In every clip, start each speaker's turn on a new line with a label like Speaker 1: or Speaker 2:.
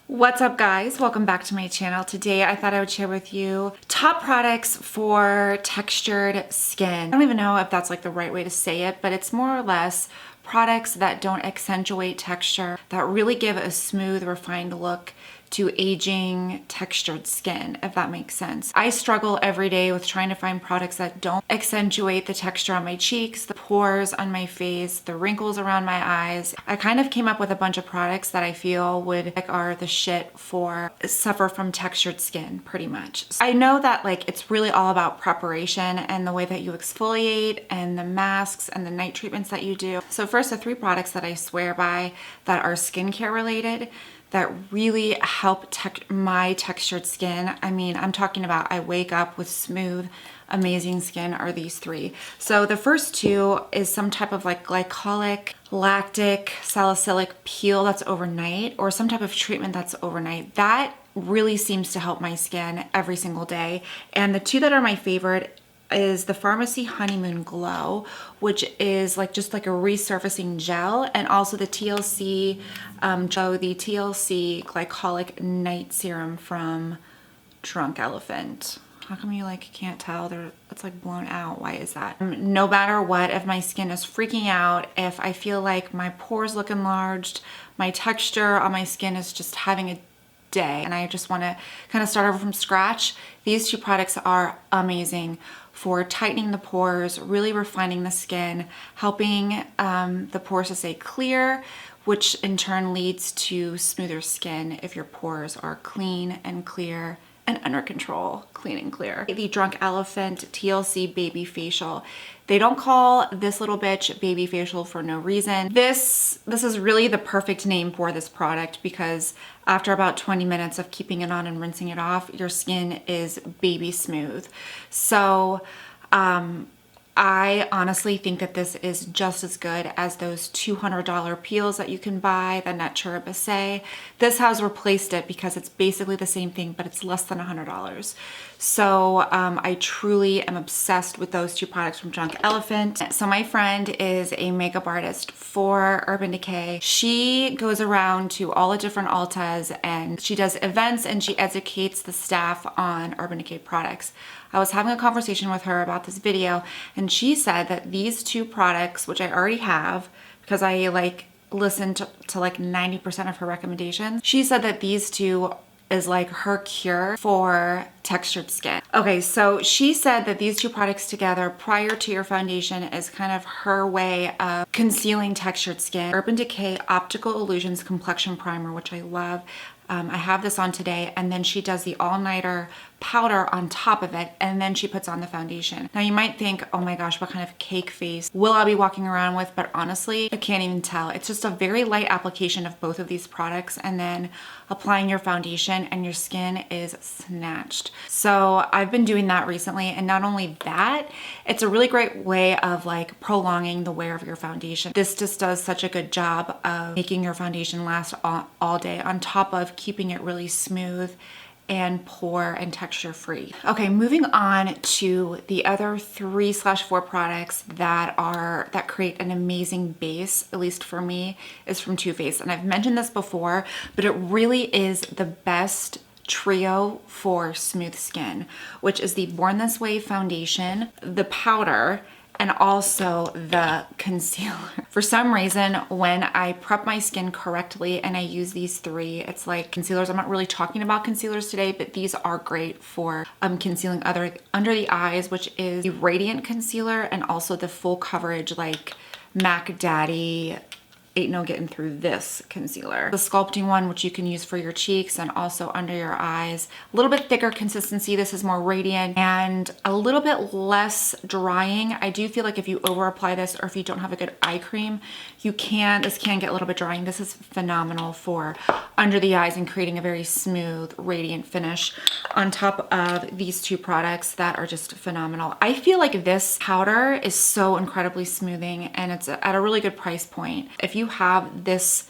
Speaker 1: What's up guys? Welcome back to my channel. Today I thought I would share with you top products for textured skin. I don't even know if that's like the right way to say it, but it's more or less products that don't accentuate texture, that really give a smooth, refined look to aging, textured skin, if that makes sense. I struggle every day with trying to find products that don't accentuate the texture on my cheeks, the pores on my face, the wrinkles around my eyes. I kind of came up with a bunch of products that I feel are the shit for suffer from textured skin, pretty much. So I know that it's really all about preparation and the way that you exfoliate and the masks and the night treatments that you do. So first, the 3 products that I swear by that are skincare related that really help my textured skin. I mean, I'm talking about I wake up with smooth, amazing skin are these 3. So the first 2 is some type of glycolic, lactic, salicylic peel that's overnight, or some type of treatment that's overnight. That really seems to help my skin every single day. And the 2 that are my favorite is the Pharmacy Honeymoon Glow, which is just like a resurfacing gel, and also the TLC the TLC glycolic night serum from Drunk Elephant. How come you can't tell? It's blown out. Why is that? No matter what, if my skin is freaking out, if I feel like my pores look enlarged, my texture on my skin is just having a day, and I just want to kind of start over from scratch, these 2 products are amazing for tightening the pores, really refining the skin, helping the pores to stay clear, which in turn leads to smoother skin if your pores are clean and clear and under control, clean and clear. The Drunk Elephant TLC Baby Facial. They don't call this little bitch baby facial for no reason. This is really the perfect name for this product, because after about 20 minutes of keeping it on and rinsing it off, your skin is baby smooth. So I honestly think that this is just as good as those $200 peels that you can buy, the Natura Base. This has replaced it because it's basically the same thing, but it's less than $100. So I truly am obsessed with those 2 products from Drunk Elephant. So my friend is a makeup artist for Urban Decay. She goes around to all the different Ultas and she does events and she educates the staff on Urban Decay products. I was having a conversation with her about this video, and she said that these 2 products, which I already have because I listened to 90% of her recommendations, she said that these 2 is her cure for textured skin. Okay, so she said that these 2 products together prior to your foundation is kind of her way of concealing textured skin. Urban Decay Optical Illusions Complexion Primer, which I love. I have this on today, and then she does the all-nighter powder on top of it, and then she puts on the foundation. Now you might think, oh my gosh, what kind of cake face will I be walking around with? But honestly, I can't even tell. It's just a very light application of both of these products, and then applying your foundation and your skin is snatched. So I've been doing that recently, and not only that, it's a really great way of prolonging the wear of your foundation. This just does such a good job of making your foundation last all day, on top of keeping it really smooth and pore and texture free. Okay, moving on to the other 3/4 products that create an amazing base, at least for me, is from Too Faced. And I've mentioned this before, but it really is the best trio for smooth skin, which is the Born This Way foundation, the powder, and also the concealer. For some reason, when I prep my skin correctly and I use these 3, it's like concealers. I'm not really talking about concealers today, but these are great for concealing under the eyes, which is the Radiant Concealer, and also the full coverage Mac Daddy Ain't No Getting Through This concealer. The sculpting one, which you can use for your cheeks and also under your eyes. A little bit thicker consistency. This is more radiant and a little bit less drying. I do feel like if you over apply this, or if you don't have a good eye cream, this can get a little bit drying. This is phenomenal for under the eyes and creating a very smooth, radiant finish on top of these 2 products that are just phenomenal. I feel like this powder is so incredibly smoothing, and it's at a really good price point. If you have this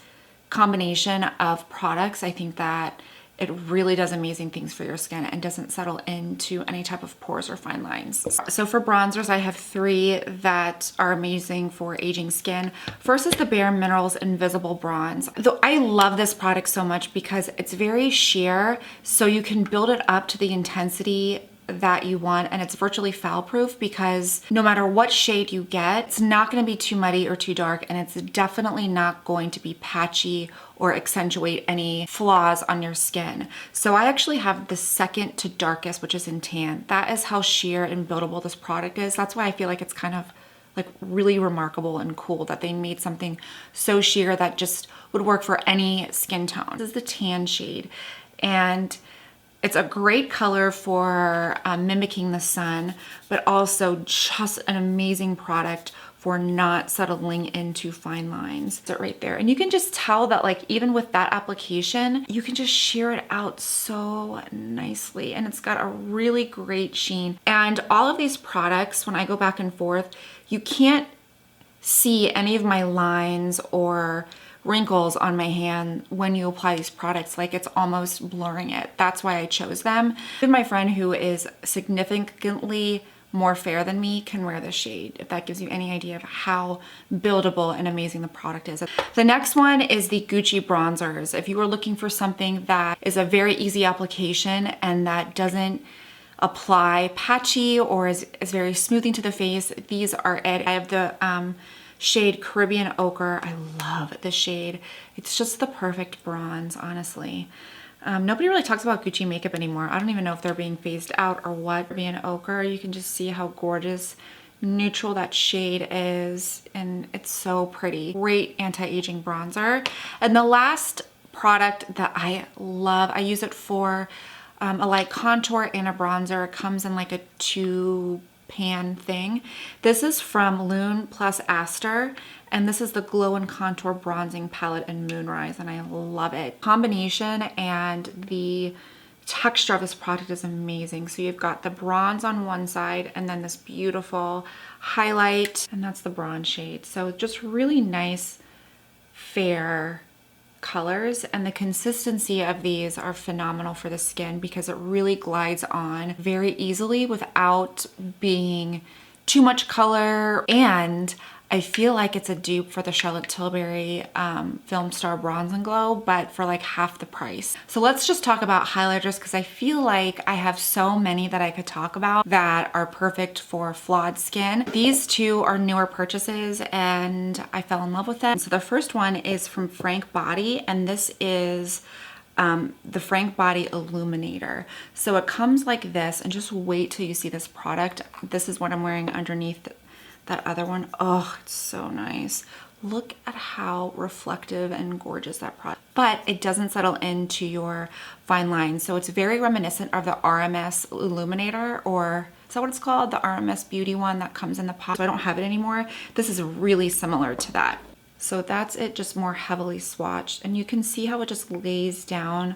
Speaker 1: combination of products, I think that it really does amazing things for your skin and doesn't settle into any type of pores or fine lines. So for bronzers, I have 3 that are amazing for aging skin. First is the Bare Minerals Invisible Bronze. Though I love this product so much because it's very sheer, so you can build it up to the intensity that you want, and it's virtually foul proof because no matter what shade you get, it's not going to be too muddy or too dark, and it's definitely not going to be patchy or accentuate any flaws on your skin. So I actually have the second to darkest, which is in tan. That is how sheer and buildable this product is. That's why I feel like it's kind of like really remarkable and cool that they made something so sheer that just would work for any skin tone. This is the tan shade, and it's a great color for mimicking the sun, but also just an amazing product for not settling into fine lines. It's right there. And you can just tell that, like, even with that application, you can just sheer it out so nicely. And it's got a really great sheen. And all of these products, when I go back and forth, you can't see any of my lines or wrinkles on my hand when you apply these products. Like, it's almost blurring it. That's why I chose them. Even my friend who is significantly more fair than me can wear this shade, if that gives you any idea of how buildable and amazing the product is. The next one is the Gucci bronzers. If you are looking for something that is a very easy application and that doesn't apply patchy or is very smoothing to the face, these are it. I have the shade Caribbean Ochre. I love this shade. It's just the perfect bronze, honestly. Nobody really talks about Gucci makeup anymore. I don't even know if they're being phased out or what. Caribbean Ochre, you can just see how gorgeous neutral that shade is, and it's so pretty. Great anti-aging bronzer. And the last product that I love, I use it for a light contour and a bronzer. It comes in like a 2-pan thing. This is from Lune plus Aster, and this is the Glow and Contour Bronzing Palette in Moonrise, and I love it. Combination and the texture of this product is amazing. So you've got the bronze on one side and then this beautiful highlight, and that's the bronze shade. So just really nice, fair colors, and the consistency of these are phenomenal for the skin because it really glides on very easily without being too much color. And I feel like it's a dupe for the Charlotte Tilbury Film Star Bronze and Glow, but for like half the price. So let's just talk about highlighters, because I feel like I have so many that I could talk about that are perfect for flawed skin. These 2 are newer purchases and I fell in love with them. So the first one is from Frank Body, and this is the Frank Body Illuminator. So it comes like this, and just wait till you see this product. This is what I'm wearing underneath that other one. Oh, it's so nice. Look at how reflective and gorgeous that product, but it doesn't settle into your fine lines. So it's very reminiscent of the RMS Illuminator, or is that what it's called? The RMS Beauty one that comes in the pot. So I don't have it anymore. This is really similar to that. So that's it, just more heavily swatched. And you can see how it just lays down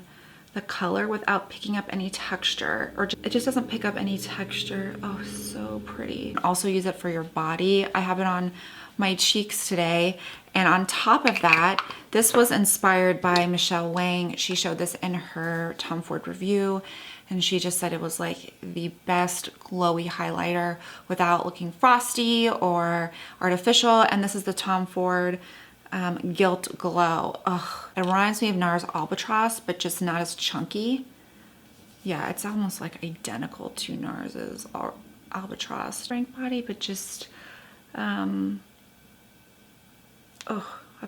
Speaker 1: the color without picking up any texture, or it just doesn't pick up any texture. Oh, so pretty. Also use it for your body. I have it on my cheeks today. And on top of that, this was inspired by Michelle Wang. She showed this in her Tom Ford review, and she just said it was like the best glowy highlighter without looking frosty or artificial. And this is the Tom Ford Gilt Glow. Ugh, it reminds me of NARS Albatross, but just not as chunky. Yeah, it's almost like identical to NARS's Albatross Frank Body, but just a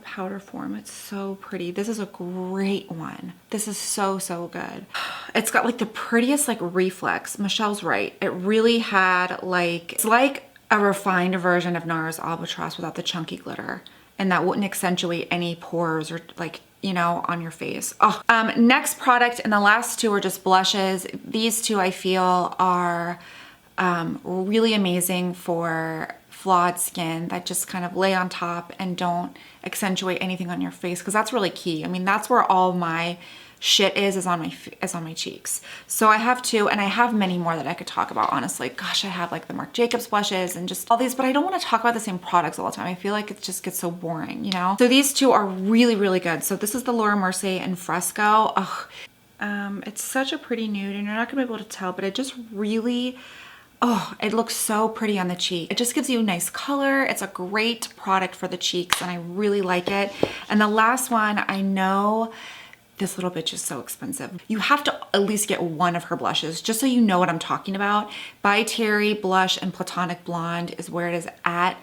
Speaker 1: powder form. It's so pretty. This is a great one. This is so good. It's got like the prettiest like reflex. Michelle's right. It really had like, it's like a refined version of NARS Albatross without the chunky glitter, and that wouldn't accentuate any pores or like, you know, on your face. Oh, next product, and the last 2 are just blushes. These 2 I feel are really amazing for flawed skin that just kind of lay on top and don't accentuate anything on your face, because that's really key. I mean, that's where all my shit is on my cheeks. So I have 2, and I have many more that I could talk about, honestly. Gosh, I have like the Marc Jacobs blushes and just all these, but I don't want to talk about the same products all the time. I feel like it just gets so boring, you know? So these 2 are really good. So this is the Laura Mercier in Fresco. Ugh, It's such a pretty nude and you're not gonna be able to tell, but it just really, oh, it looks so pretty on the cheek. It just gives you a nice color. It's a great product for the cheeks and I really like it. And the last one, I know this little bitch is so expensive. You have to at least get one of her blushes, just so you know what I'm talking about. By Terry Blush and Platonic Blonde is where it is at.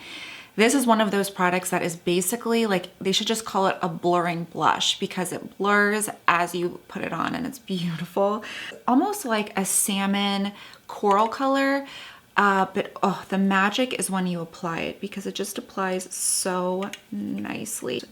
Speaker 1: This is one of those products that is basically like, they should just call it a blurring blush because it blurs as you put it on and it's beautiful. Almost like a salmon coral color, but oh, the magic is when you apply it because it just applies so nicely.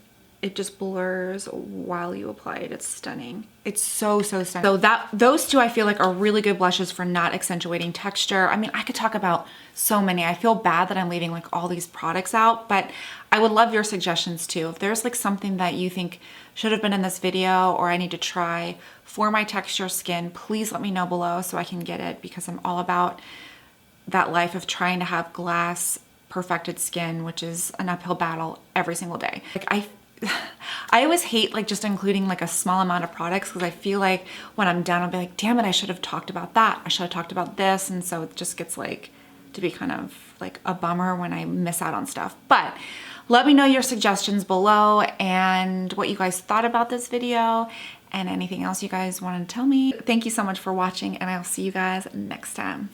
Speaker 1: It just blurs while you apply it. It's stunning. It's so, so stunning. So those two I feel like are really good blushes for not accentuating texture. I mean, I could talk about so many. I feel bad that I'm leaving like all these products out, but I would love your suggestions too. If there's like something that you think should have been in this video or I need to try for my texture skin, please let me know below so I can get it because I'm all about that life of trying to have glass perfected skin, which is an uphill battle every single day. Like I always hate like just including like a small amount of products because I feel like when I'm done, I'll be like, damn it, I should have talked about that. I should have talked about this. And so it just gets like to be kind of like a bummer when I miss out on stuff. But let me know your suggestions below and what you guys thought about this video and anything else you guys want to tell me. Thank you so much for watching and I'll see you guys next time.